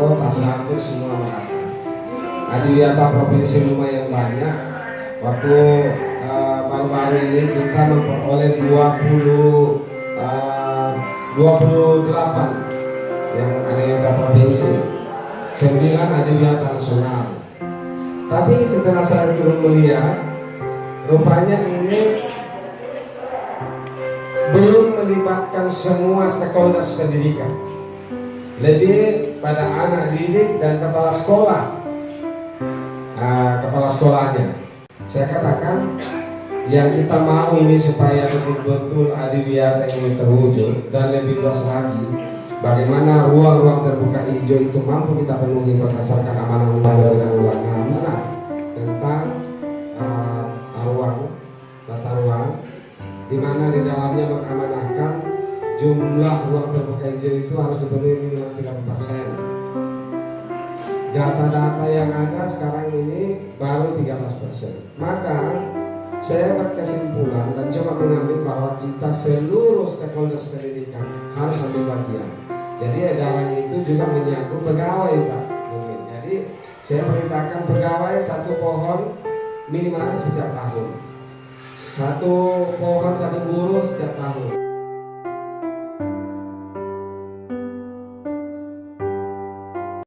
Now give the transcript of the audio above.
kota sudah hampir semua merata. Adiwiyata provinsi lumayan banyak. Waktu baru-baru ini kita memperoleh 28 yang adiwiyata provinsi, 9 adiwiyata nasional. Tapi setelah saya turun melihat, rupanya ini belum melibatkan semua stakeholders pendidikan, lebih pada anak didik dan kepala sekolah, kepala sekolahnya. Saya katakan yang kita mau ini supaya betul-betul adiwiyata ini terwujud dan lebih luas lagi, bagaimana ruang-ruang terbuka hijau itu mampu kita penuhi berdasarkan amanah undang-undang dan amanah tentang tata ruang, di mana di dalamnya mengamanahkan jumlah ruang terbuka hijau itu harus dipenuhi minimal 30%. Data-data yang ada sekarang ini baru 13%. Maka saya berkesimpulan dan coba mengambil bahwa kita seluruh stakeholders pendidikan harus ambil bagian. Jadi edaran itu juga menyangkut pegawai, Pak. Jadi saya perintahkan pegawai 1 pohon minimal setiap tahun, 1 pohon 1 guru setiap tahun.